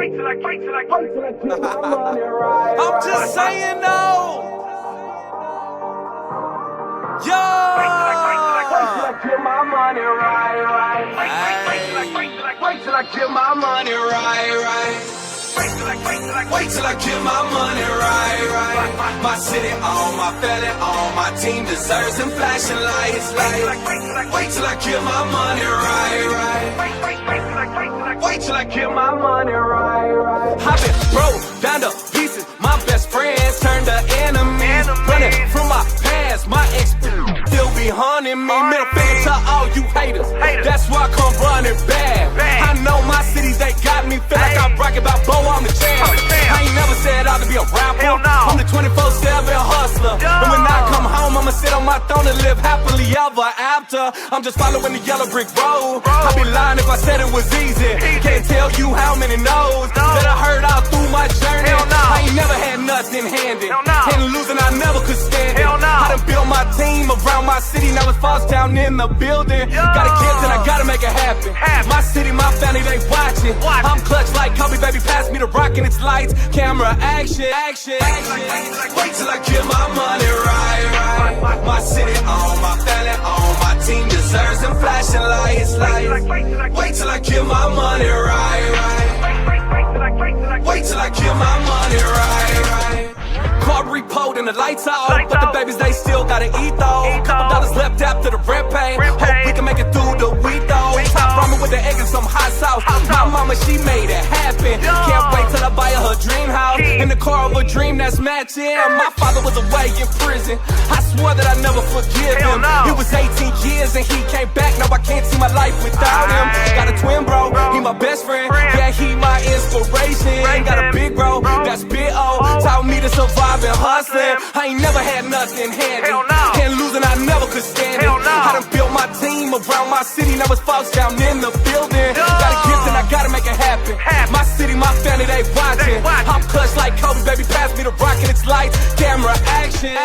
I'm just saying though. Yeah. Wait till I get my money right. Wait till I get my money right. Wait till I get my money right. My city on, my family on, my team deserves some flashing lights. Wait till I get my money right. Wait till I get my money right. I've been broke down to pieces. My best friends turned to enemies. Running from my past, my ex still be haunting me. Middle finger to all you haters. That's why I come running back. I know my cities, they got me. Feel like I'm bragging about Bo, I'm the champ. I ain't never said I ought to be a rapper. I'm the 24/7 hustler. And when I come home, I'ma sit on my throne and live happily ever after. I'm just following the yellow brick road. I'd be lying if I said it was easy. Can't tell you how many no's that I heard all through my journey. I ain't never had nothing handy. And losing, I never could stand it. I done built my team around my city. Now it's falls down in the building. Got a kids and I gotta make it happen. My city, my family, they watching. I'm clutch like Kobe, baby, pass me the rock and its lights. Camera action. Wait till I get my money right. My city on, my family on, my team deserves some flashing lights. Wait till I get my money right. Wait till I get my money right. Car repoed and the lights out, but the babies, they still gotta eat though. Couple dollars left after the rent pay. Hope we can make it through the week though. Top ramen with the egg and some hot sauce. My mama, she made it happen. Can't wait till I buy her dream house in the car of a dream that's matching. My father was away in prison. I swore that I'd never forgive him. It was 18 years and he came back. Now I can't see my life without him. Got a twin bro, he my best friend. Yeah, he my inspiration. Got a big bro, that's Big O. Taught me to survive and hustling. I ain't never had nothing handy. And losing, I never could stand it. I done built my team around my city. Now it's falls down in the building. Got a gift and I gotta make it happen. My city, my family, they watching. I'm clutch like Kobe, baby, pass me the rock and its lights. Camera action.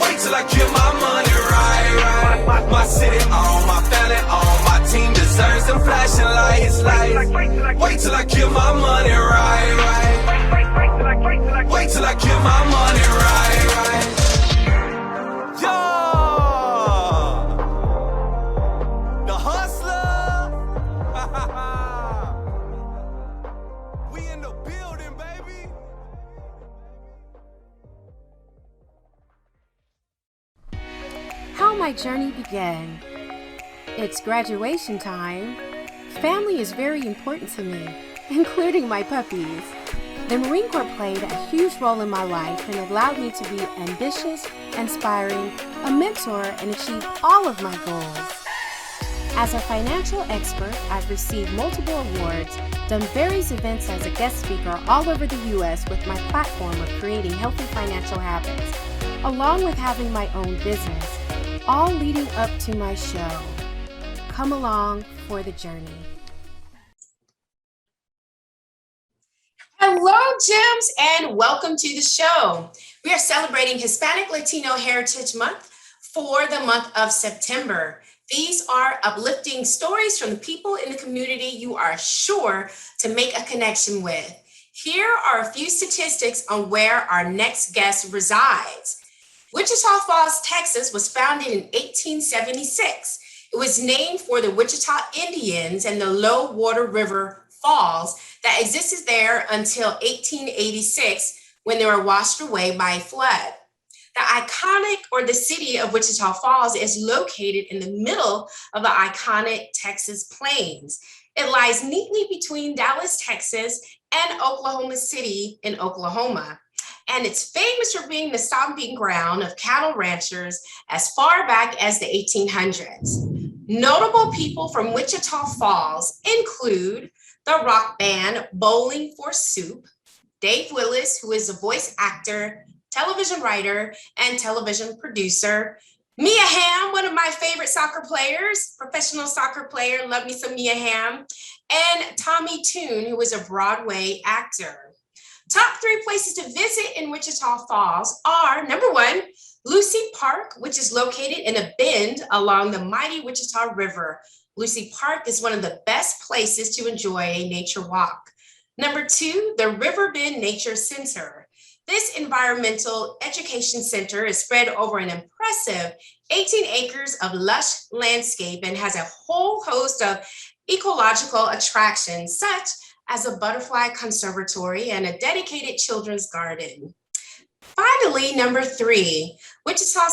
Wait till I get my money right. My city on, my family on, my team deserves some flashing lights. Wait till I get my money right. Wait till I get my money right. Yo, the hustler. We in the building, baby. How my journey began. It's graduation time. Family is very important to me, including my puppies. The Marine Corps played a huge role in my life and allowed me to be ambitious, inspiring, a mentor, and achieve all of my goals. As a financial expert, I've received multiple awards, done various events as a guest speaker all over the U.S. with my platform of creating healthy financial habits, along with having my own business, all leading up to my show. Come along for the journey. Hello, Gems, and welcome to the show. We are celebrating Hispanic Latino Heritage Month for the month of September. These are uplifting stories from the people in the community you are sure to make a connection with. Here are a few statistics on where our next guest resides. Wichita Falls, Texas was founded in 1876. It was named for the Wichita Indians and the Low Water River Falls that existed there until 1886 when they were washed away by a flood. The city of Wichita Falls is located in the middle of the iconic Texas Plains. It lies neatly between Dallas, Texas, and Oklahoma City in Oklahoma. And it's famous for being the stomping ground of cattle ranchers as far back as the 1800s. Notable people from Wichita Falls include the rock band Bowling for Soup, Dave Willis, who is a voice actor, television writer, and television producer, Mia Hamm, one of my favorite soccer players, professional soccer player, love me some Mia Hamm, and Tommy Tune, who is a Broadway actor. Top 3 places to visit in Wichita Falls are, number 1, Lucy Park, which is located in a bend along the mighty Wichita River. Lucy Park is one of the best places to enjoy a nature walk. Number 2, the Riverbend Nature Center. This environmental education center is spread over an impressive 18 acres of lush landscape and has a whole host of ecological attractions, such as a butterfly conservatory and a dedicated children's garden. Finally, number 3, Wichita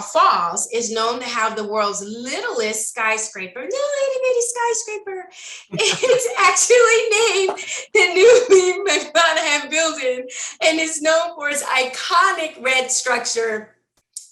Falls is known to have the world's littlest skyscraper, little itty bitty skyscraper. It's actually named the newly McManahan building and is known for its iconic red structure,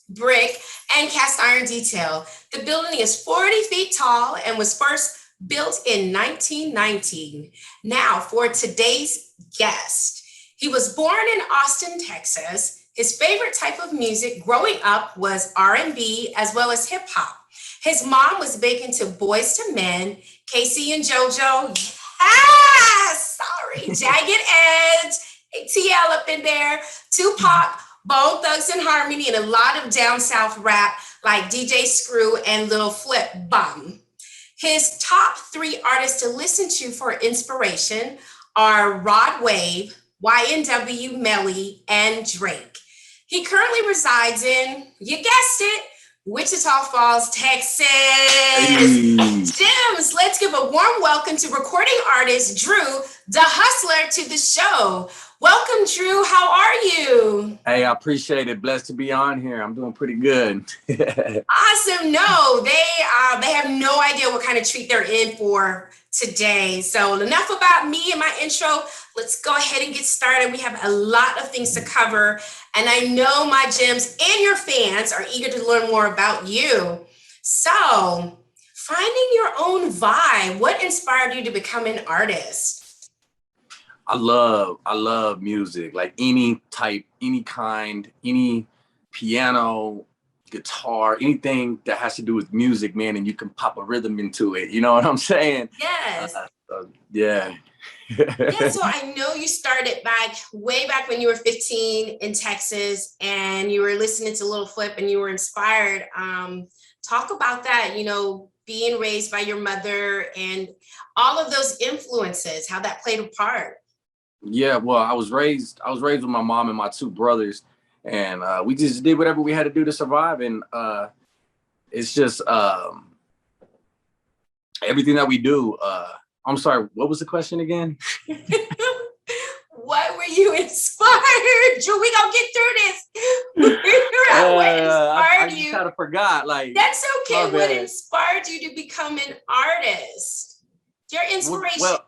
brick, and cast iron detail. The building is 40 feet tall and was first built in 1919. Now for today's guest. He was born in Austin, Texas. His favorite type of music growing up was R&B as well as hip hop. His mom was big into Boys to Men, Casey and JoJo. Yes! Sorry, Jagged Edge, TL up in there, Tupac, Bone Thugs and Harmony, and a lot of down south rap like DJ Screw and Lil Flip Bum. His top 3 artists to listen to for inspiration are Rod Wave, YNW Melly, and Drake. He currently resides in, you guessed it, Wichita Falls, Texas. Hey. Gems, let's give a warm welcome to recording artist Drew DaHustla to the show. Welcome, Drew. How are you? Hey, I appreciate it. Blessed to be on here. I'm doing pretty good. Awesome. No, they have no idea what kind of treat they're in for today. So enough about me and my intro. Let's go ahead and get started. We have a lot of things to cover, and I know my gems and your fans are eager to learn more about you. So, finding your own vibe, what inspired you to become an artist? I love music, like any type, any kind, any piano, guitar, anything that has to do with music, man, and you can pop a rhythm into it. You know what I'm saying? Yes. Yeah. Yeah, so I know you started way back when you were 15 in Texas and you were listening to Lil Flip and you were inspired. Talk about that, being raised by your mother and all of those influences, how that played a part. Yeah, well, I was raised with my mom and my 2 brothers, and we just did whatever we had to do to survive. And it's just everything that we do. I'm sorry, what was the question again? What were you inspired? Drew, we gonna get through this. What inspired you? I kind of forgot. That's okay. What inspired you to become an artist? Your inspiration. Well,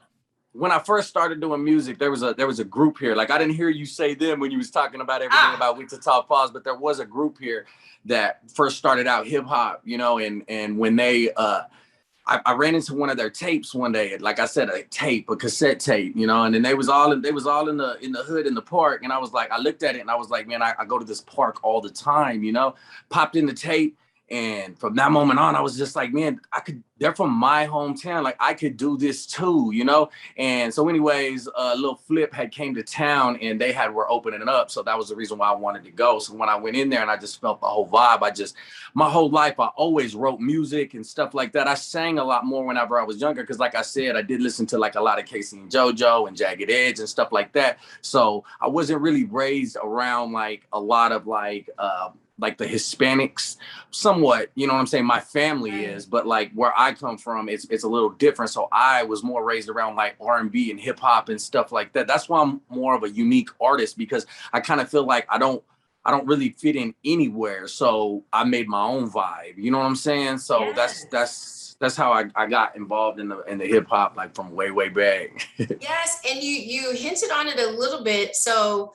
when I first started doing music, there was a group here. I didn't hear you say them when you was talking about everything about Wichita Falls, but there was a group here that first started out hip hop, and when they I ran into one of their tapes one day, like I said, a cassette tape, and then they was all in the hood in the park, and I looked at it and I was like, man, I go to this park all the time, popped in the tape. And from that moment on, I was just like, man, they're from my hometown. I could do this too, And so anyways, Lil Flip had came to town and they were opening it up. So that was the reason why I wanted to go. So when I went in there and I just felt the whole vibe, my whole life, I always wrote music and stuff like that. I sang a lot more whenever I was younger. Cause like I said, I did listen to a lot of Casey and JoJo and Jagged Edge and stuff like that. So I wasn't really raised around a lot of the Hispanics somewhat, you know what I'm saying? My family is, but where I come from, it's a little different. So I was more raised around R&B and hip hop and stuff like that. That's why I'm more of a unique artist, because I kind of feel like I don't really fit in anywhere. So I made my own vibe, you know what I'm saying? So yes. That's how I got involved in the hip hop, from way back. Yes. And you hinted on it a little bit. So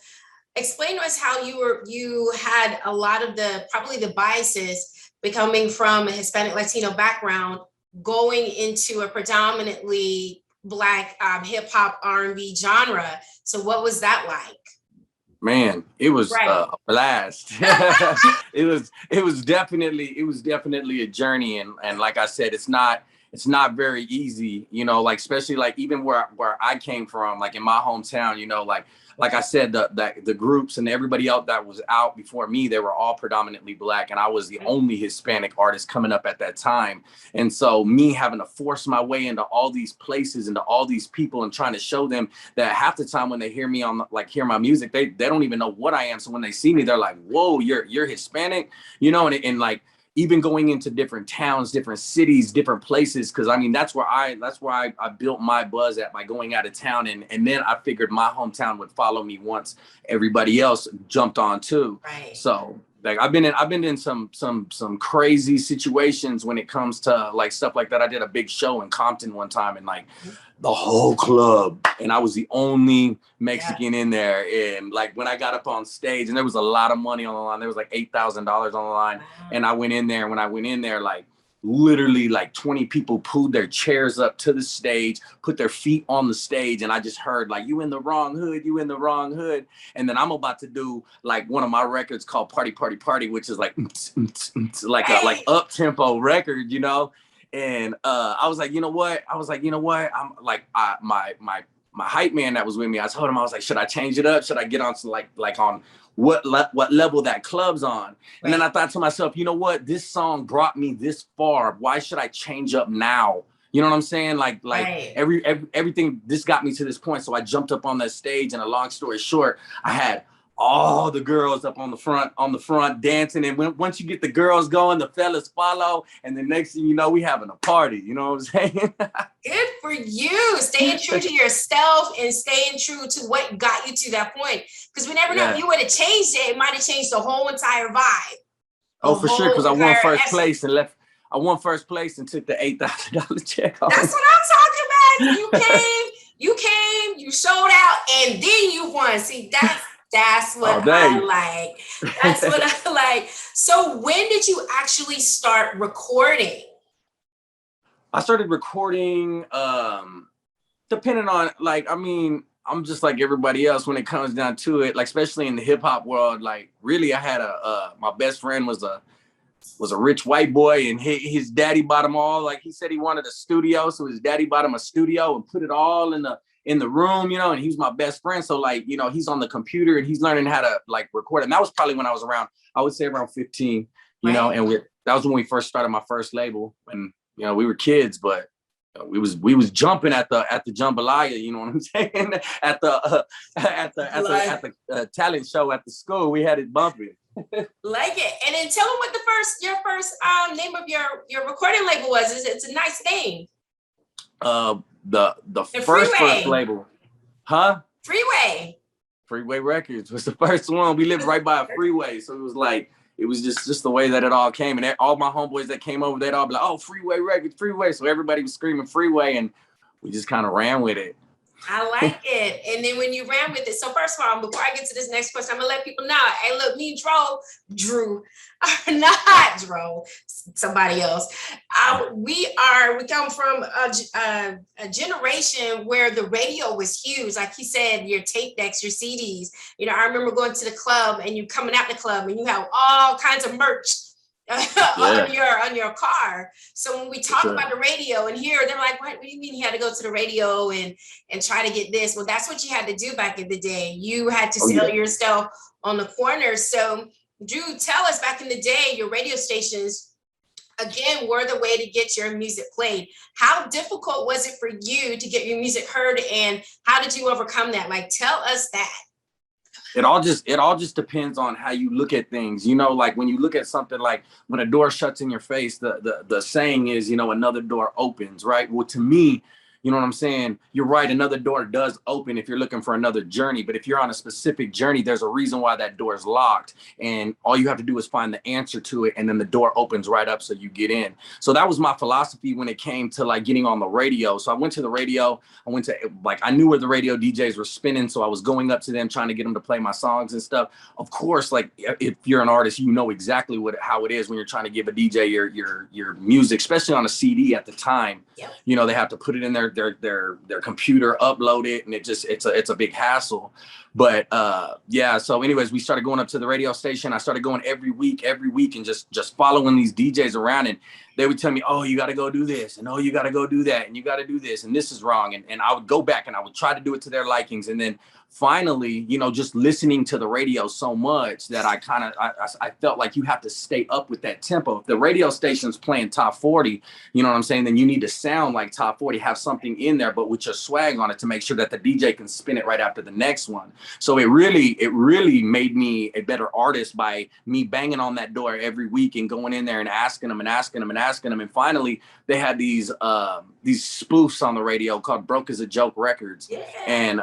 explain to us how you had a lot of probably the biases becoming from a Hispanic Latino background, going into a predominantly Black hip hop R&B genre. So what was that like? Man, it was a blast. It was definitely a journey, and like I said, it's not very easy, especially even where I came from, in my hometown, like I said, the groups and everybody else that was out before me, they were all predominantly Black, and I was the only Hispanic artist coming up at that time. And so me having to force my way into all these places, into all these people, and trying to show them that half the time when they hear me on, like, hear my music, they don't even know what I am. So when they see me, they're like, whoa, you're Hispanic, you know, and like, even going into different towns, different cities, different places. Cause I mean, that's where I built my buzz at, by going out of town. And then I figured my hometown would follow me once everybody else jumped on too. Right. So like, I've been in some crazy situations when it comes to like stuff like that. I did a big show in Compton one time, and like the whole club, and I was the only Mexican in there. And like, when I got up on stage, and there was a lot of money on the line, there was like $8,000 on the line. And I went in there, and when I went in there, like literally like 20 people pulled their chairs up to the stage, put their feet on the stage, and I just heard like, you in the wrong hood, you in the wrong hood. And then I'm about to do like one of my records called Party Party Party, which is like like a like up tempo record, you know. And I was like, you know what? I'm like, my hype man that was with me, I told him, I was like, should I change it up? Should I get on to like on what level that club's on? And then I thought to myself, you know what? This song brought me this far. Why should I change up now? You know what I'm saying? Like everything, this got me to this point. So I jumped up on that stage, and a long story short, I had all the girls up on the front dancing. And once you get the girls going, the fellas follow. And the next thing you know, we having a party. You know what I'm saying? Good for you. Staying true to yourself and staying true to what got you to that point. Because we never know, if you would have changed it, it might have changed the whole entire vibe. Oh, for sure. Because I won first place and left. I won first place and took the $8,000 check home. That's what I'm talking about. You came, you showed out, and then you won. See, that's what I like. That's what I like. So when did you actually start recording? I started recording, depending on, like, I mean, I'm just like everybody else when it comes down to it, like, especially in the hip hop world. Like, really, I had my best friend was a rich white boy, and his daddy bought him all, like, he said he wanted a studio. So his daddy bought him a studio and put it all in the room, you know, and he was my best friend. So like, you know, he's on the computer and he's learning how to like record. And that was probably when I was around, I would say around 15, you know, and that was when we first started my first label. And, you know, we were kids, but we was jumping at the jambalaya, you know what I'm saying? at the talent show at the school, we had it bumping. Like it. And then tell them what your first name of your recording label was. It's a nice name. The first label, huh? Freeway Records was the first one. We lived right by a freeway, so it was like, it was just the way that it all came. And all my homeboys that came over, they'd all be like, oh, Freeway Records, Freeway. So everybody was screaming Freeway, and we just kind of ran with it. I like it. And then when you ran with it, so first of all, before I get to this next question, I'm gonna let people know, hey, look, me and Drew, not Drew, somebody else. We come from a generation where the radio was huge. Like he said, your tape decks, your CDs. You know, I remember going to the club and you coming out the club and you have all kinds of merch on your car. So when we talk about the radio and here, they're like, what do you mean you had to go to the radio and try to get this? Well, that's what you had to do back in the day. You had to sell yourself on the corner. So Drew, tell us, back in the day, your radio stations, again, were the way to get your music played. How difficult was it for you to get your music heard, and how did you overcome that? Like, tell us that. It all just depends on how you look at things. You know, like when you look at something, like when a door shuts in your face, the saying is, you know, another door opens, right? Well, to me, you know what I'm saying? You're right. Another door does open if you're looking for another journey. But if you're on a specific journey, there's a reason why that door is locked. And all you have to do is find the answer to it. And then the door opens right up so you get in. So that was my philosophy when it came to like getting on the radio. So I went to the radio. I knew where the radio DJs were spinning. So I was going up to them, trying to get them to play my songs and stuff. Of course, like if you're an artist, you know exactly how it is when you're trying to give a DJ your music, especially on a CD at the time. Yep. You know, they have to put it in their computer, upload it, and it's a big hassle. But so anyways, we started going up to the radio station. I started going every week and just following these DJs around. And they would tell me, oh, you got to go do this, and oh, you got to go do that, and you got to do this, and this is wrong. And I would go back and I would try to do it to their likings. And then finally, you know, just listening to the radio so much that I felt like you have to stay up with that tempo. If the radio station's playing top 40, you know what I'm saying, then you need to sound like top 40, have something in there, but with your swag on it to make sure that the DJ can spin it right after the next one. So it really made me a better artist by me banging on that door every week and going in there and asking them. And finally they had these spoofs on the radio called Broke as a Joke Records. Yeah. And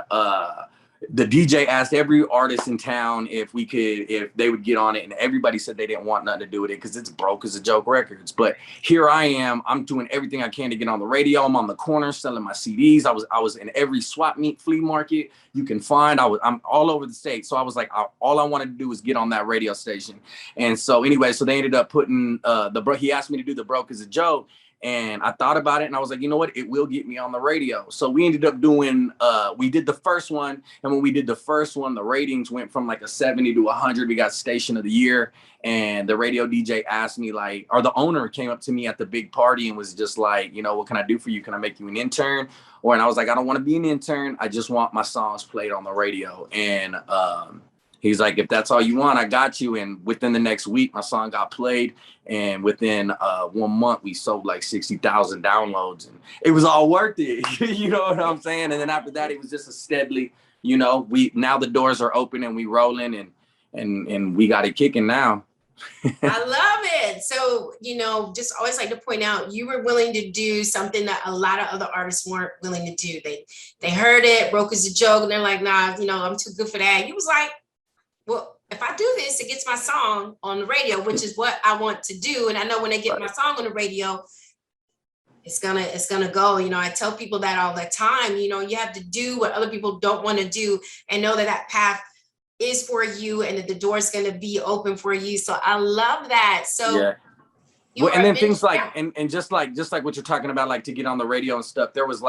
the DJ asked every artist in town if they would get on it, and everybody said they didn't want nothing to do with it because it's Broke as a Joke Records. But here I am, I'm doing everything I can to get on the radio. I'm on the corner selling my CDs. I was in every swap meet, flea market you can find. I'm all over the state. So I was like, all I wanted to do was get on that radio station. And so anyway, so they ended up putting he asked me to do the Broke as a Joke. And I thought about it and I was like, you know what? It will get me on the radio. So we ended up doing, we did the first one. And when we did the first one, the ratings went from like a 70 to 100. We got Station of the Year. And the radio DJ asked me like, or the owner came up to me at the big party and was just like, you know, what can I do for you? Can I make you an intern? And I was like, I don't want to be an intern. I just want my songs played on the radio. And he's like, if that's all you want, I got you. And within the next week, my song got played. And within 1 month, we sold like 60,000 downloads. And it was all worth it. You know what I'm saying? And then after that, it was just a steadily, you know, now the doors are open and we rolling and we got it kicking now. I love it. So, you know, just always like to point out, you were willing to do something that a lot of other artists weren't willing to do. They heard it, Broke as a Joke, and they're like, nah, you know, I'm too good for that. You was like, well, if I do this, it gets my song on the radio, which is what I want to do. And I know when they get my song on the radio, it's gonna go. You know, I tell people that all the time. You know, you have to do what other people don't want to do and know that path is for you and that the door's going to be open for you. So I love that. So yeah. Well, and then things like, and just like what you're talking about, like to get on the radio and stuff, there was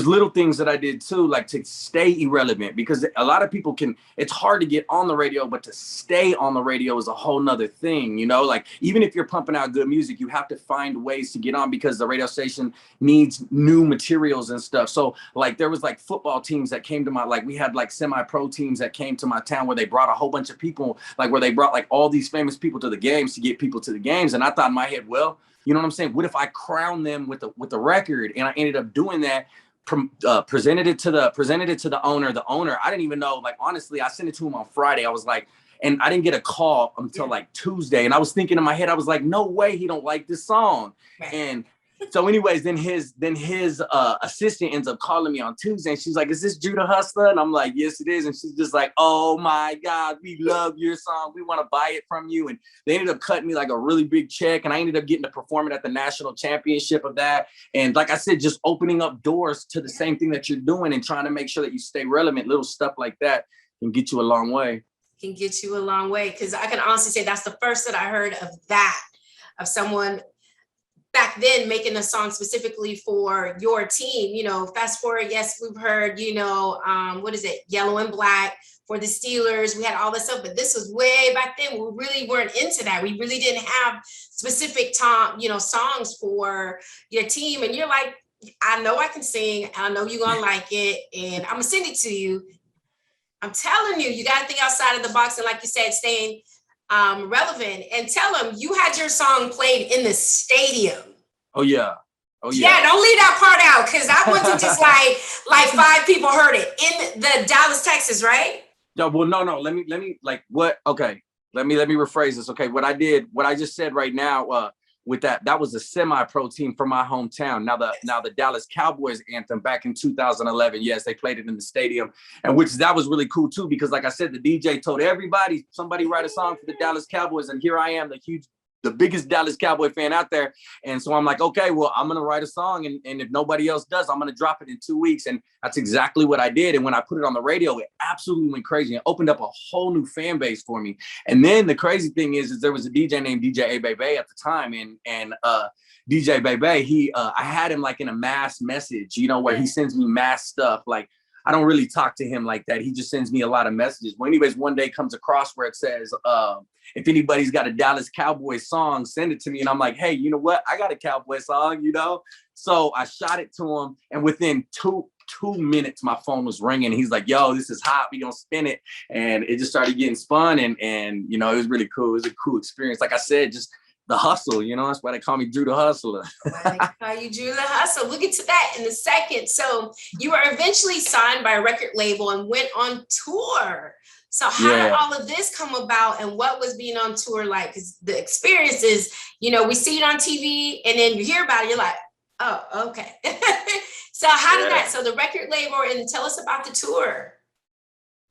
little things that I did too, like to stay irrelevant, because a lot of people it's hard to get on the radio, but to stay on the radio is a whole nother thing, you know, like even if you're pumping out good music, you have to find ways to get on because the radio station needs new materials and stuff. So like there was like football teams that came to we had like semi-pro teams that came to my town where they brought a whole bunch of people, like where they brought like all these famous people to the games to get people to the games. And I thought in my head, well, you know what I'm saying? What if I crown them with the record? And I ended up doing that. Presented it to the owner. The owner, I didn't even know, like, honestly, I sent it to him on Friday. I was like, and I didn't get a call until like Tuesday. And I was thinking in my head, I was like, no way he don't like this song. Right. And so anyways, then his assistant ends up calling me on Tuesday. And she's like, is this DaHustla? And I'm like, yes, it is. And she's just like, oh my God, we love your song. We want to buy it from you. And they ended up cutting me like a really big check. And I ended up getting to perform it at the national championship of that. And like I said, just opening up doors to the same thing that you're doing and trying to make sure that you stay relevant. Little stuff like that can get you a long way. Can get you a long way. Because I can honestly say that's the first that I heard of that, of someone back then making a song specifically for your team. You know, fast forward, yes, we've heard, you know, what is it, Yellow and Black for the Steelers. We had all this stuff, but this was way back then. We really weren't into that. We really didn't have specific songs for your team. And you're like, I know I can sing, and I know you're gonna like it, and I'm gonna send it to you. I'm telling you, you gotta think outside of the box, and like you said, staying relevant. And tell them you had your song played in the stadium. Oh yeah. Yeah, don't leave that part out, because I wasn't just like 5 people heard it in the Dallas, Texas, right? No, well, no. Let me like what? Okay, let me rephrase this. Okay, what I just said right now. With that was a semi-pro team from my hometown. Now the Dallas Cowboys anthem back in 2011. Yes, they played it in the stadium, and that was really cool too, because like I said, the DJ told everybody, somebody write a song for the Dallas Cowboys, and here I am, the biggest Dallas Cowboy fan out there. And so I'm like, okay, well, I'm gonna write a song, and if nobody else does, I'm gonna drop it in 2 weeks. And that's exactly what I did. And when I put it on the radio, it absolutely went crazy. It opened up a whole new fan base for me. And then the crazy thing is there was a DJ named DJ Bebe at the time, and DJ Bebe, I had him like in a mass message, you know, where he sends me mass stuff like I don't really talk to him like that. He just sends me a lot of messages. Well, anyways, one day comes across where it says, if anybody's got a Dallas Cowboys song, send it to me. And I'm like, hey, you know what? I got a Cowboy song, you know? So I shot it to him. And within two minutes, my phone was ringing. He's like, yo, this is hot. We gonna spin it. And it just started getting spun. And you know, it was really cool. It was a cool experience. Like I said, just the hustle, you know, that's why they call me Drew the Hustler. I call you Drew the Hustle. We'll get to that in a second. So you were eventually signed by a record label and went on tour. So how did all of this come about, and what was being on tour like? Because the experience is, you know, we see it on TV and then you hear about it, you're like, oh, okay. So how did that, so the record label, and tell us about the tour.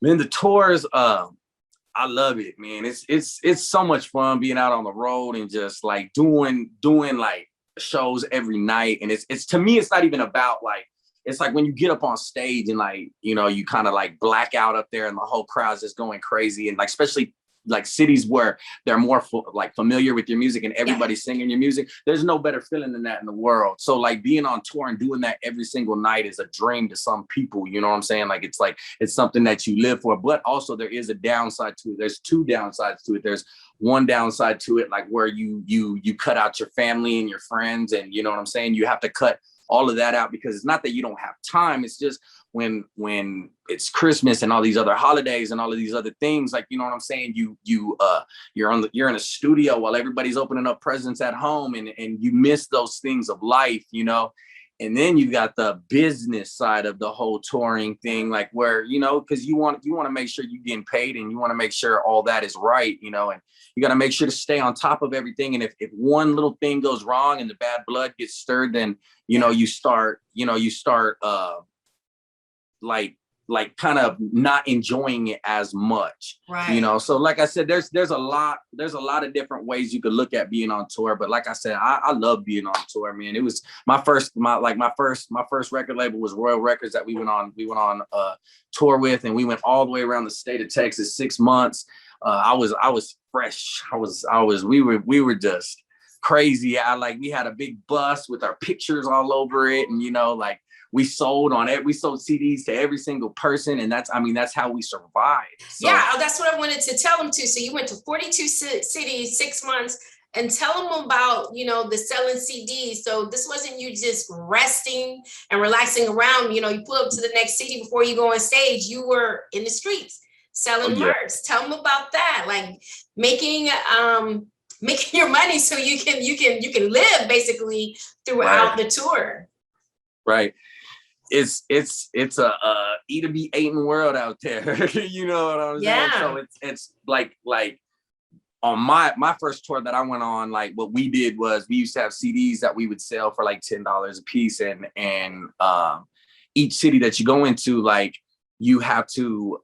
Man, the tours, I love it, man. It's so much fun being out on the road and just like doing like shows every night. And it's to me, it's not even about like, it's like when you get up on stage and like, you know, you kind of like black out up there and the whole crowd's just going crazy. And like, especially like cities where they're more like familiar with your music and everybody's singing your music. There's no better feeling than that in the world. So like being on tour and doing that every single night is a dream to some people, you know what I'm saying? Like it's something that you live for, but also there is a downside to it. There's two downsides to it. There's one downside to it, like where you cut out your family and your friends, and you know what I'm saying? You have to cut all of that out, because it's not that you don't have time. It's just when it's Christmas and all these other holidays and all of these other things, like, you know what I'm saying? You're in a studio while everybody's opening up presents at home, and you miss those things of life, you know? And then you got the business side of the whole touring thing, like where, you know, because you want to make sure you're getting paid, and you want to make sure all that is right, you know, and you got to make sure to stay on top of everything. And if one little thing goes wrong and the bad blood gets stirred, then, you know, you start like kind of not enjoying it as much, right? You know, so like I said, there's a lot of different ways you could look at being on tour. But like I said, I love being on tour, man. It was my first record label was Royal Records that we went on tour with, and we went all the way around the state of Texas, 6 months. I was fresh. We were just crazy. We had a big bus with our pictures all over it, and you know, like we sold CDs to every single person, and that's how we survived. So, yeah, that's what I wanted to tell them too. So you went to 42 cities, 6 months, and tell them about, you know, the selling CDs. So this wasn't you just resting and relaxing around. You know, you pull up to the next city before you go on stage. You were in the streets selling merch. Tell them about that, like making your money so you can live basically throughout the tour. Right. It's a eat to be eaten world out there. You know what I'm saying? So it's like on my first tour that I went on, like what we did was we used to have CDs that we would sell for like $10 a piece, and each city that you go into, like you have to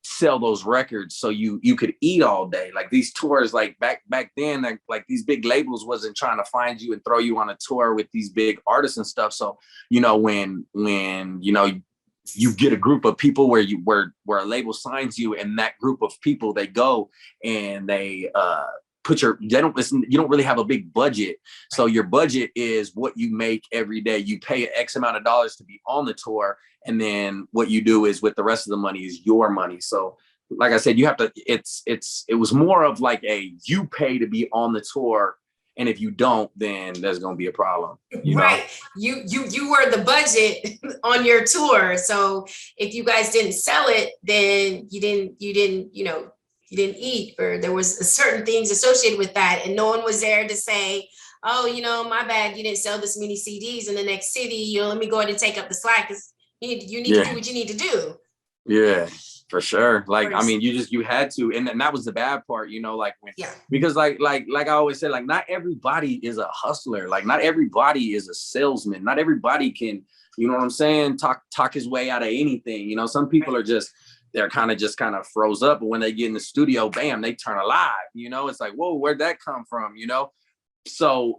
sell those records so you could eat all day. Like these tours, like back then, like these big labels wasn't trying to find you and throw you on a tour with these big artists and stuff. So, you know, when you know, you get a group of people where a label signs you, and that group of people, they go and they you don't really have a big budget. So your budget is what you make every day. You pay X amount of dollars to be on the tour. And then what you do is with the rest of the money is your money. So like I said, you have to, it was more of like you pay to be on the tour. And if you don't, then there's going to be a problem. You know? You were the budget on your tour. So if you guys didn't sell it, then you didn't eat, or there was certain things associated with that. And no one was there to say, oh, you know, my bad, you didn't sell this many CDs in the next city. You know, let me go ahead and take up the slack, because you need to do what you need to do. Yeah, for sure. Like, I mean, you had to, and that was the bad part, you know, like because like I always say, like, not everybody is a hustler. Like, not everybody is a salesman. Not everybody can, you know what I'm saying, talk his way out of anything. You know, some people are they're kind of froze up, but when they get in the studio, bam, they turn alive. You know, it's like, whoa, where'd that come from? You know? So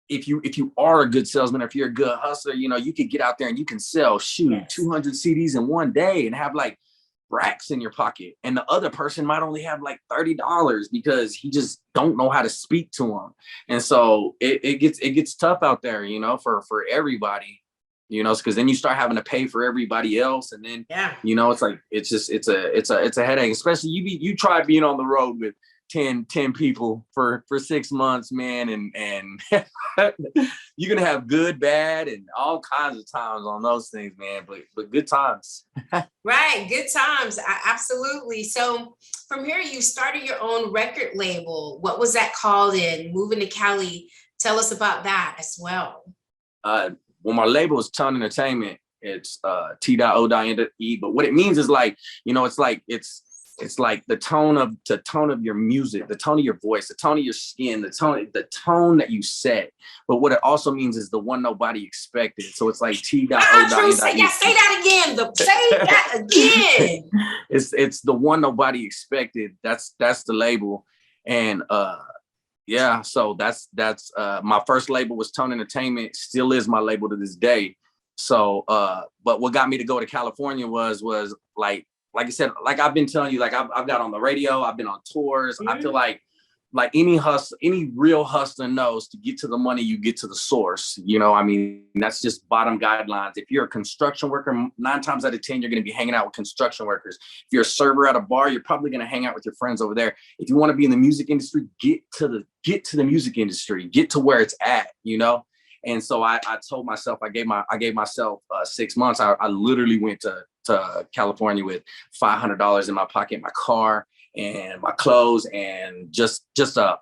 if you are a good salesman, if you're a good hustler, you know, you could get out there and you can sell 200 CDs in one day and have like racks in your pocket. And the other person might only have like $30 because he just don't know how to speak to them. And so it gets tough out there, you know, for everybody. you know, because then you start having to pay for everybody else, and then you know, it's like it's a headache. Especially you try being on the road with 10 people for 6 months, man, and you're gonna have good, bad, and all kinds of times on those things, man. But good times. Right, good times. Absolutely. So from here, you started your own record label. What was that called? And moving to Cali, tell us about that as well. Well, my label is T.O.N.E Entertainment. It's T.O.N.E, but what it means is like, you know, it's like the tone of your music, the tone of your voice, the tone of your skin, the tone that you set. But what it also means is the one nobody expected. So it's like T.O.N.E. Say that again. Say that again. It's the one nobody expected. That's the label. And yeah, so that's my first label was T.O.N.E Entertainment, still is my label to this day. So but what got me to go to California was like I said, like I've been telling you, like I've got on the radio, I've been on tours. I feel like any real hustler knows, to get to the money, you get to the source. You know, I mean, that's just bottom guidelines. If you're a construction worker, 9 times out of 10, you're going to be hanging out with construction workers. If you're a server at a bar, you're probably going to hang out with your friends over there. If you want to be in the music industry, get to the music industry, get to where it's at, you know? And so I told myself, I gave myself 6 months. I literally went to California with $500 in my pocket, my car and my clothes, and just a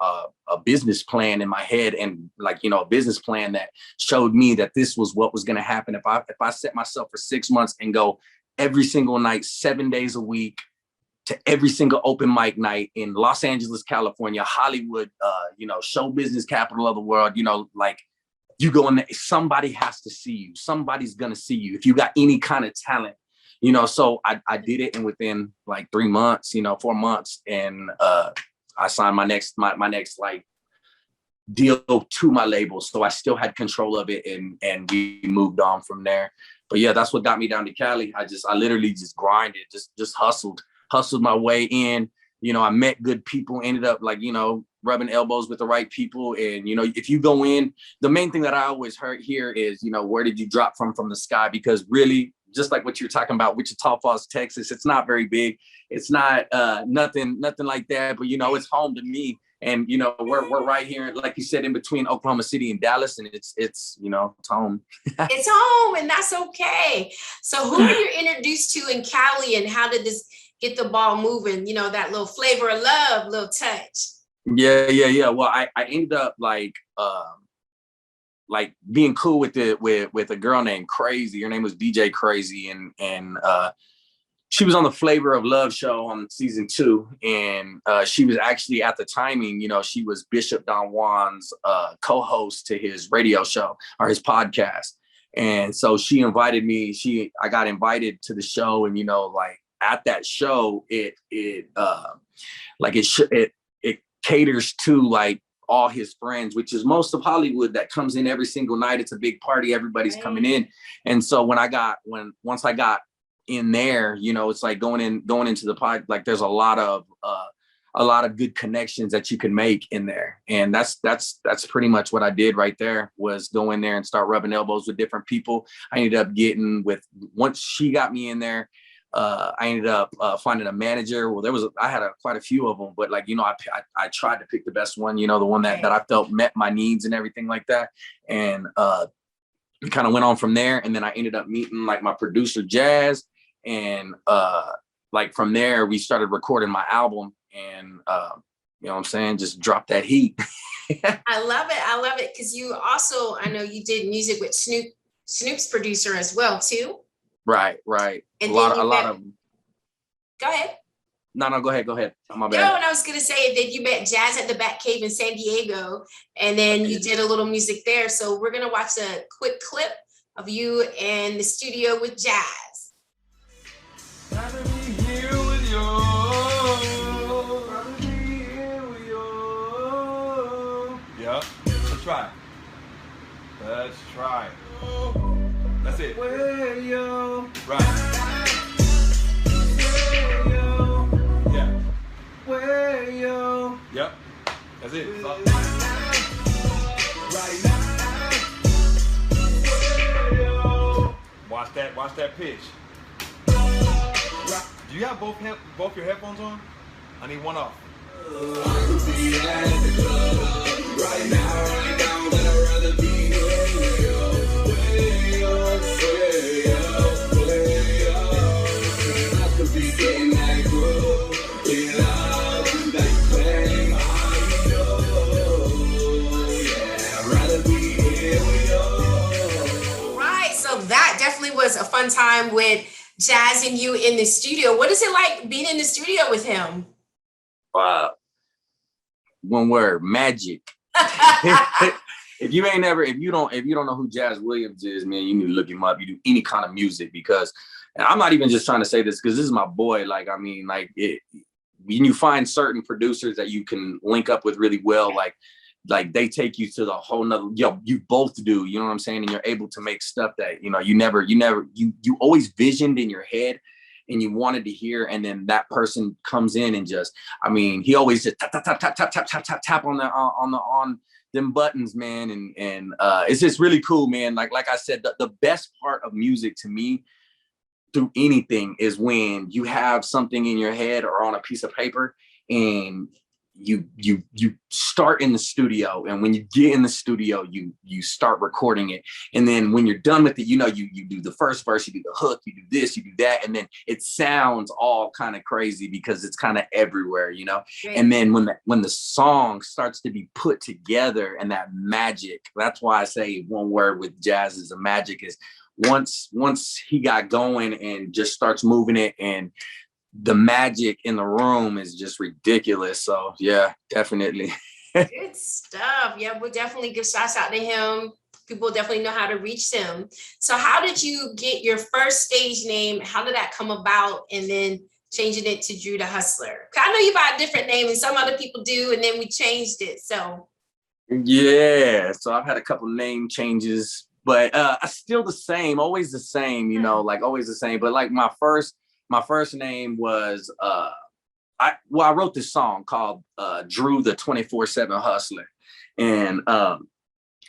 business plan in my head, and like, you know, a business plan that showed me that this was what was going to happen if I set myself for 6 months and go every single night, 7 days a week, to every single open mic night in Los Angeles, California, Hollywood, you know, show business capital of the world, you know, like, you go in there, somebody has to see you. Somebody's going to see you if you got any kind of talent, you know? So I did it. And within like 3 months, you know, 4 months, and I signed my next like deal to my label. So I still had control of it, and we moved on from there. But yeah, that's what got me down to Cali. I literally just grinded, just hustled my way in. You know, I met good people, ended up like, you know, rubbing elbows with the right people. And, you know, if you go in, the main thing that I always hear is, you know, where did you drop from the sky? Because really, just like what you're talking about, Wichita Falls, Texas, it's not very big. It's not nothing like that. But, you know, it's home to me. And, you know, we're right here, like you said, in between Oklahoma City and Dallas. And it's you know, it's home. It's home, and that's okay. So who were you introduced to in Cali, and how did this get the ball moving? You know, that little flavor of love, little touch. Yeah. Well, I ended up like being cool with a girl named Crazy. Her name was DJ Crazy, and she was on the Flavor of Love show on season 2, and she was actually, at the timing, you know, she was Bishop Don Juan's co-host to his radio show, or his podcast. And so she invited me. I got invited to the show, and, you know, like at that show, it caters to like all his friends, which is most of Hollywood that comes in every single night. It's a big party. Everybody's coming in. And so once I got in there, you know, it's like going into the pod, like there's a lot of good connections that you can make in there. And that's pretty much what I did right there, was go in there and start rubbing elbows with different people. I ended up once she got me in there, I ended up finding a manager. Well, I had quite a few of them, but like, you know, I tried to pick the best one, you know, the one that I felt met my needs and everything like that. And we kind of went on from there. And then I ended up meeting like my producer, Jazz. And like from there, we started recording my album, and you know what I'm saying, just dropped that heat. I love it. Because you also, I know you did music with Snoop's producer as well too. Right. And a lot of them. Go ahead. No, go ahead. My bad. No, and I was gonna say that you met Jazz at the Bat Cave in San Diego, and then you did a little music there. So we're gonna watch a quick clip of you in the studio with Jazz. Rather be here with you. Rather be here with you. Yeah, let's try. That's it. Where you? Right. Where you? Yeah. Where you? Yep. That's it. Right now. Where you? Watch that pitch. Do you have both your headphones on? I need one off. Right now, but I'd rather be way up, way up. I could be getting that groove, get love, that flame, yeah, I'd rather be here with you. Right, so that definitely was a fun time with Jazz and you in the studio. What is it like being in the studio with him? One word, magic. If you don't know who Jazz Williams is, man, you need to look him up. You do any kind of music, because, and I'm not even just trying to say this because this is my boy. Like, I mean, like when you find certain producers that you can link up with really well, like they take you to the whole nother, you both do, you know what I'm saying? And you're able to make stuff that, you always visioned in your head and you wanted to hear. And then that person comes in and just, I mean, he always just tap, tap, tap, tap, tap, tap, tap, tap, tap on them buttons, man. And it's just really cool, man. Like I said, the best part of music to me through anything is when you have something in your head or on a piece of paper and you start in the studio, and when you get in the studio, you start recording it, and then when you're done with it, you do the first verse, you do the hook, you do this, you do that, and then it sounds all kind of crazy because it's kind of everywhere, Right. And then when the song starts to be put together, and that magic, that's why I say one word with Jazz is the magic, is once he got going and just starts moving it, and the magic in the room is just ridiculous. So yeah, definitely. Good stuff. Yeah, we'll definitely give shouts out to him. People definitely know how to reach him. So how did you get your first stage name? How did that come about? And then changing it to Drew the Hustler. I know you by a different name and some other people do, and then we changed it. So yeah, so I've had a couple name changes, but still the same, always the same, like always the same. But like my first name was I wrote this song called Drew the 24/7 Hustler. And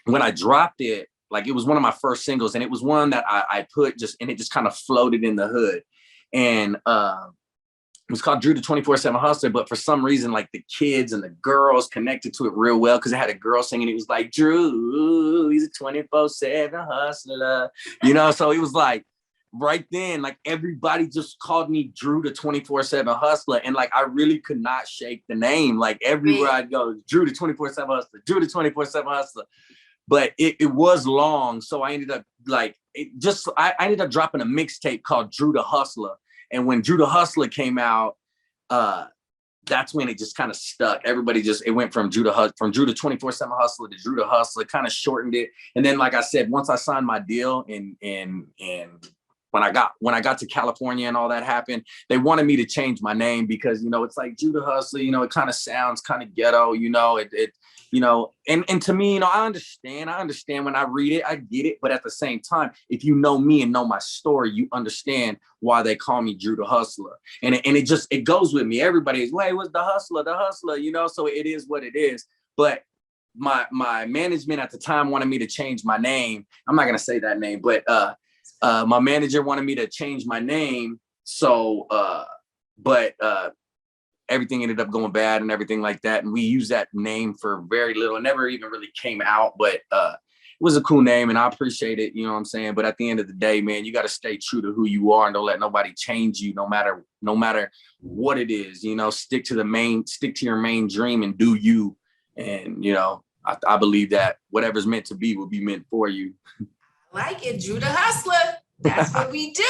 when I dropped it, like it was one of my first singles, and it was one that I put and it just kind of floated in the hood. And it was called Drew the 24/7 Hustler, but for some reason, like the kids and the girls connected to it real well because it had a girl singing. It was like, Drew, he's a 24/7 hustler, so it was like, right then, like everybody just called me Drew the 24/7 Hustler, and like I really could not shake the name. Like everywhere I'd go, Drew the 24/7 Hustler, Drew the 24/7 Hustler. But it was long, so I ended up I ended up dropping a mixtape called Drew the Hustler, and when Drew the Hustler came out, that's when it just kind of stuck. Everybody it went from Drew the 24/7 Hustler to Drew the Hustler, kind of shortened it, and then like I said, once I signed my deal and when I got to California and all that happened, they wanted me to change my name because, it's like Drew the Hustler, it kind of sounds kind of ghetto, and to me, I understand when I read it, I get it. But at the same time, if you know me and know my story, you understand why they call me Drew the Hustler. And it goes with me. Everybody is, hey, what's the hustler, so it is what it is. But my management at the time wanted me to change my name. I'm not going to say that name, but my manager wanted me to change my name. So, but everything ended up going bad and everything like that. And we used that name for very little. It never even really came out, but it was a cool name and I appreciate it. You know what I'm saying? But at the end of the day, man, you got to stay true to who you are and don't let nobody change you no matter what it is, stick to your main dream and do you. And, I believe that whatever's meant to be will be meant for you. Like it, Drew the Hustler. That's what we do.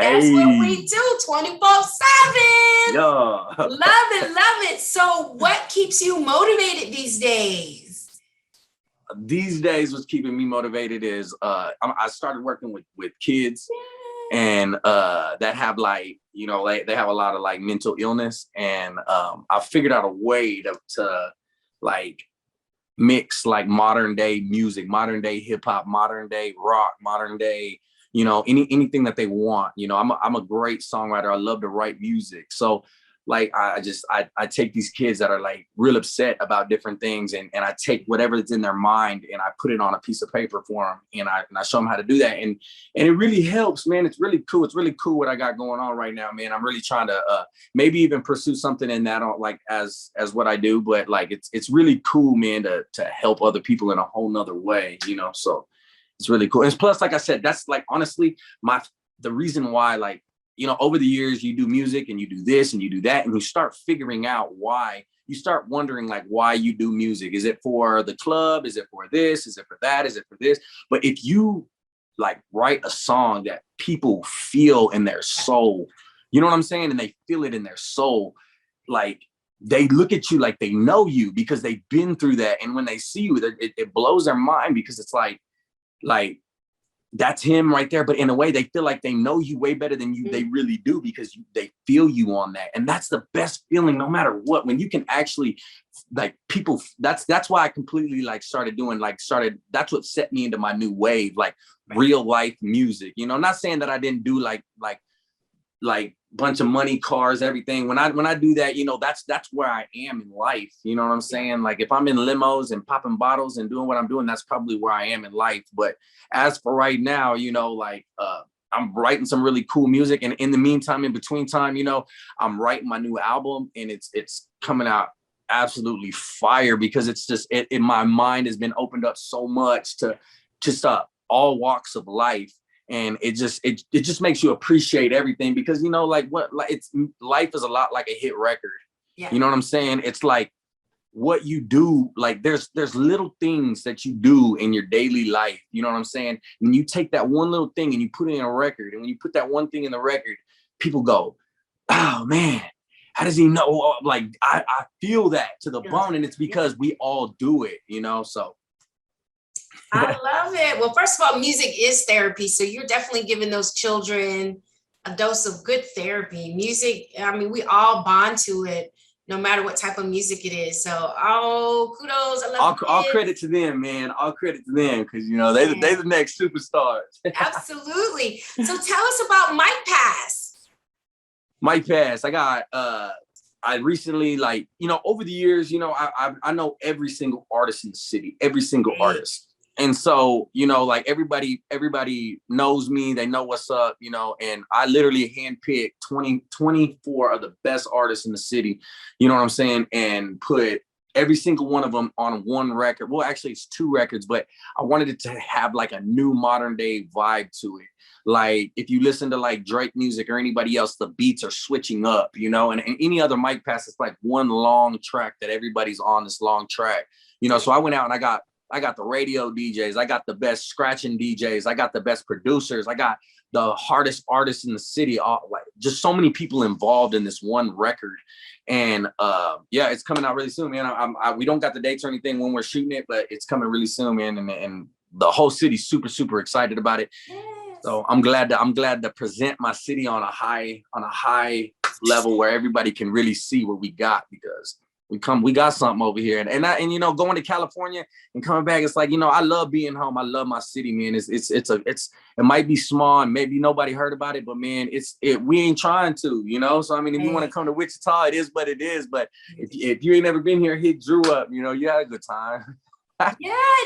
That's what we do 24/7. Yeah. Love it. So what keeps you motivated these days? These days, what's keeping me motivated is I started working with kids and that have they have a lot of mental illness, and I figured out a way to mix modern day music, modern day hip hop, modern day rock, modern day, anything that they want. I'm a great songwriter. I love to write music. So like I take these kids that are like real upset about different things, and I take whatever's in their mind and I put it on a piece of paper for them, and I show them how to do that, and it really helps, man. It's really cool. It's really cool what I got going on right now, man. I'm really trying to maybe even pursue something in that, like as what I do, but like it's really cool, man, to help other people in a whole nother way, you know. So it's really cool. And plus, like I said, that's like honestly the reason why, like, you know, over the years you do music and you do this and you do that, and you start figuring out why. You start wondering like why you do music. Is it for the club? Is it for this? Is it for that? Is it for this? But if you like write a song that people feel in their soul, you know what I'm saying? And they feel it in their soul, like they look at you like they know you because they've been through that. And when they see you, it blows their mind, because it's like that's him right there. But in a way, they feel like they know you way better than you. They really do, because they feel you on that. And that's the best feeling, no matter what, when you can actually like people. That's why I completely like that's what set me into my new wave, like real life music. You know, not saying that I didn't do like bunch of money, cars, everything. When I do that, you know, that's where I am in life. You know what I'm saying? Like if I'm in limos and popping bottles and doing what I'm doing, that's probably where I am in life. But as for right now, you know, like I'm writing some really cool music, and in the meantime, in between time, you know, I'm writing my new album, and it's coming out absolutely fire, because it's just my mind has been opened up so much to just all walks of life. And it just makes you appreciate everything, because, you know, like life is a lot like a hit record. Yeah. You know what I'm saying? It's like what you do, like there's little things that you do in your daily life. You know what I'm saying? And you take that one little thing and you put it in a record. And when you put that one thing in the record, people go, oh man, how does he know? Like I feel that to the bone. And it's because we all do it, you know? So I love it. Well, first of all, music is therapy. So you're definitely giving those children a dose of good therapy. Music, I mean, we all bond to it, no matter what type of music it is. So, kudos. I love all credit to them, man. All credit to them, because, you know, they the next superstars. Absolutely. So tell us about Mike Pass. Mike Pass. I recently, like, you know, over the years, you know, I know every single artist in the city, every single artist. And so, you know, like everybody knows me, they know what's up, you know, and I literally handpicked 24 of the best artists in the city, you know what I'm saying, and put every single one of them on one record. Well, actually it's 2 records, but I wanted it to have like a new modern day vibe to it. Like if you listen to like Drake music or anybody else, the beats are switching up, you know, and any other Mike Pass, it's like one long track that everybody's on this long track, you know. So I went out and I got the radio DJs, I got the best scratching DJs, I got the best producers, I got the hardest artists in the city, all, like just so many people involved in this one record. And yeah, it's coming out really soon, man. We don't got the dates or anything when we're shooting it, but it's coming really soon, man. And the whole city's super, super excited about it. So I'm glad to present my city on a high level where everybody can really see what we got, because we got something over here. And you know, going to California and coming back, it's like, you know, I love being home. I love my city, man. It might be small and maybe nobody heard about it, but man, we ain't trying to, you know. So I mean, if you want to come to Wichita, it is what it is. But if you ain't never been here, hit Drew up, you know, you had a good time. Yeah,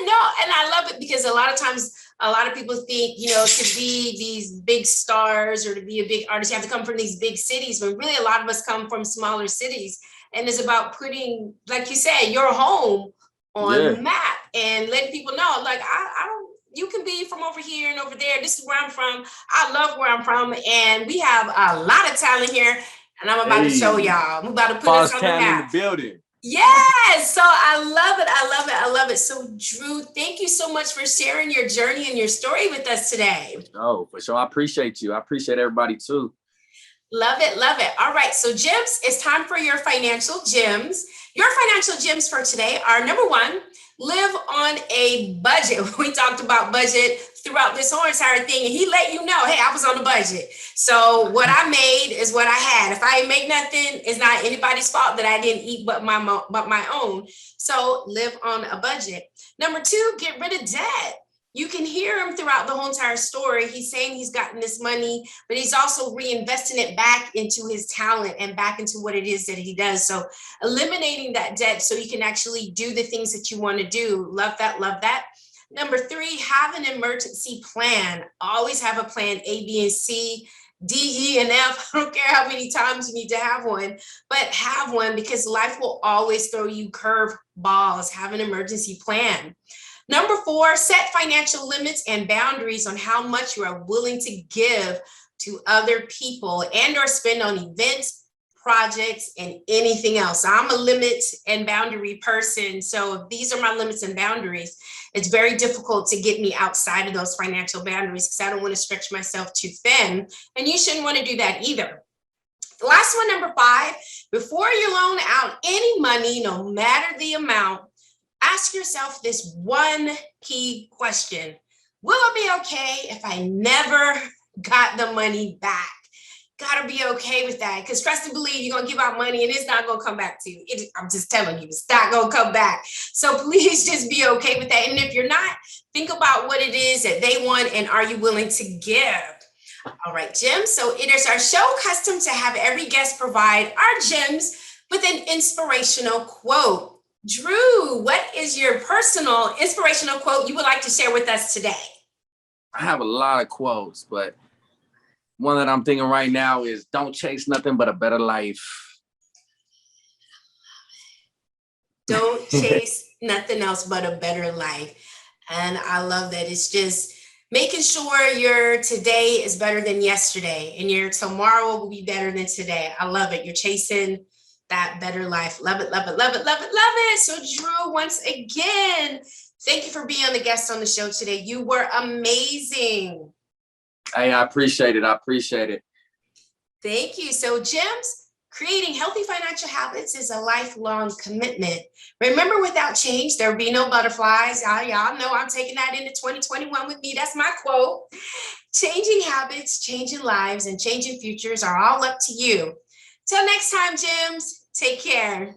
no, and I love it, because a lot of times, a lot of people think, you know, to be these big stars or to be a big artist, you have to come from these big cities, but really a lot of us come from smaller cities. And it's about putting, like you said, your home on the map and letting people know, like, I don't, you can be from over here and over there. This is where I'm from. I love where I'm from. And we have a lot of talent here. And I'm about to show y'all. I'm about to put us on the map. In the building. Yes. So I love it. I love it. I love it. So Drew, thank you so much for sharing your journey and your story with us today. Oh, for sure. I appreciate you. I appreciate everybody too. Love it. Love it. All right. So gems, it's time for your financial gems. Your financial gems for today are: number 1, live on a budget. We talked about budget throughout this whole entire thing, and he let you know, hey, I was on the budget. So what I made is what I had. If I ain't make nothing, it's not anybody's fault that I didn't eat but my own. So live on a budget. Number 2, get rid of debt. You can hear him throughout the whole entire story. He's saying he's gotten this money, but he's also reinvesting it back into his talent and back into what it is that he does. So eliminating that debt so you can actually do the things that you want to do. Love that, love that. Number 3, have an emergency plan. Always have a plan A, B, and C, D, E, and F. I don't care how many times you need to have one, but have one because life will always throw you curve balls. Have an emergency plan. Number 4, set financial limits and boundaries on how much you are willing to give to other people and or spend on events, projects, and anything else. I'm a limit and boundary person. So if these are my limits and boundaries, it's very difficult to get me outside of those financial boundaries because I don't want to stretch myself too thin. And you shouldn't want to do that either. The last one, number 5, before you loan out any money, no matter the amount, ask yourself this one key question. Will it be okay if I never got the money back? Gotta be okay with that because trust and believe you're gonna give out money and it's not gonna come back to you. I'm just telling you, it's not gonna come back. So please just be okay with that. And if you're not, think about what it is that they want and are you willing to give? All right, Jim. So it is our show custom to have every guest provide our gems with an inspirational quote. Drew, what is your personal inspirational quote you would like to share with us today? I have a lot of quotes, but one that I'm thinking right now is don't chase nothing but a better life. Don't chase nothing else but a better life. And I love that. It's just making sure your today is better than yesterday and your tomorrow will be better than today. I love it. You're chasing that better life. Love it, love it, love it, love it, love it. So Drew, once again, thank you for being the guest on the show today. You were amazing. Hey, I appreciate it. I appreciate it. Thank you. So Gems, creating healthy financial habits is a lifelong commitment. Remember, without change, there will be no butterflies. Y'all know I'm taking that into 2021 with me. That's my quote. Changing habits, changing lives, and changing futures are all up to you. Till next time, Gems, take care.